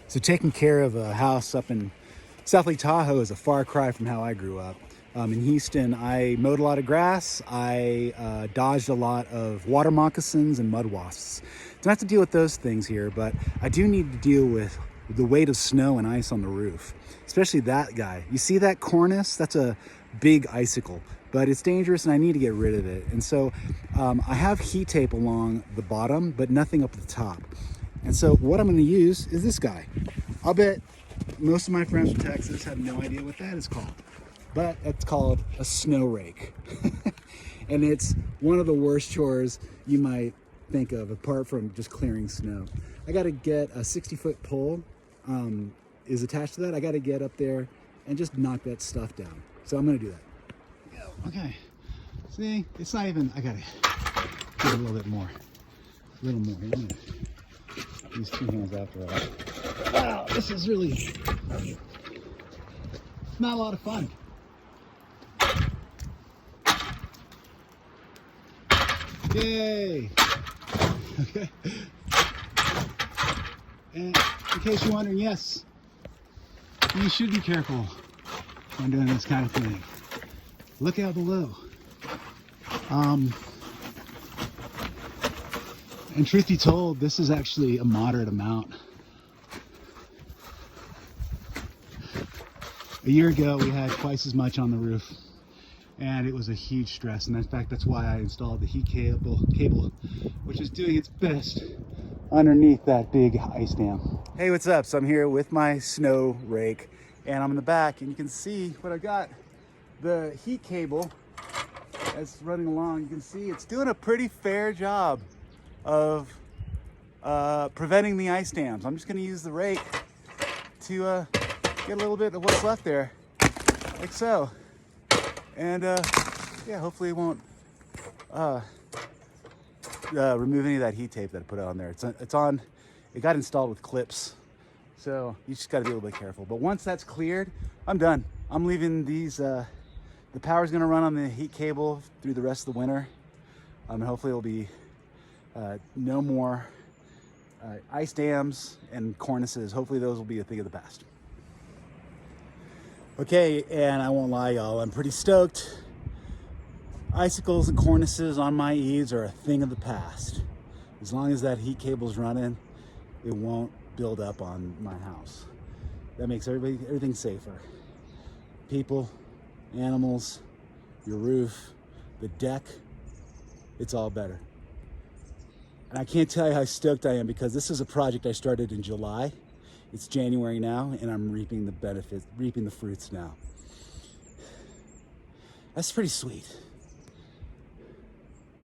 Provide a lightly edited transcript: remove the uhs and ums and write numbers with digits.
So taking care of a house up in South Lake Tahoe is a far cry from how I grew up. In Houston, I mowed a lot of grass. I dodged a lot of water moccasins and mud wasps. Don't have to deal with those things here, but I do need to deal with the weight of snow and ice on the roof, especially that guy. You see that cornice? That's a big icicle, but it's dangerous and I need to get rid of it. And so I have heat tape along the bottom, but nothing up at the top. And so what I'm going to use is this guy. I'll bet most of my friends from Texas have no idea what that is called, but it's called a snow rake. And it's one of the worst chores you might think of apart from just clearing snow. I got to get a 60-foot pole is attached to that. I got to get up there and just knock that stuff down. So I'm going to do that. Okay. See, it's not even, I got to get a little bit more. A little more. I'm going to use 2 hands after all. Wow, this is really not a lot of fun. Yay! Okay. And in case you're wondering, yes, you should be careful when doing this kind of thing. Look out below. And truth be told, this is actually a moderate amount. A year ago, we had twice as much on the roof, and it was a huge stress. And in fact, that's why I installed the heat cable, which is doing its best underneath that big ice dam. Hey, what's up? So I'm here with my snow rake, and I'm in the back, and you can see what I got. The heat cable that's running along, you can see it's doing a pretty fair job of preventing the ice dams. I'm just going to use the rake to get a little bit of what's left there, like so. And yeah, hopefully it won't remove any of that heat tape that I put on there. It got installed with clips, so you just got to be a little bit careful. But once that's cleared, I'm done. I'm leaving these, the power's going to run on the heat cable through the rest of the winter. And hopefully it'll be no more ice dams and cornices. Hopefully those will be a thing of the past. Okay, and I won't lie, y'all, I'm pretty stoked. Icicles and cornices on my eaves are a thing of the past. As long as that heat cable's running, it won't build up on my house. That makes everything safer. People, animals, your roof, the deck, it's all better. And I can't tell you how stoked I am, because this is a project I started in July. It's January now, and I'm reaping the benefits, reaping the fruits now. That's pretty sweet.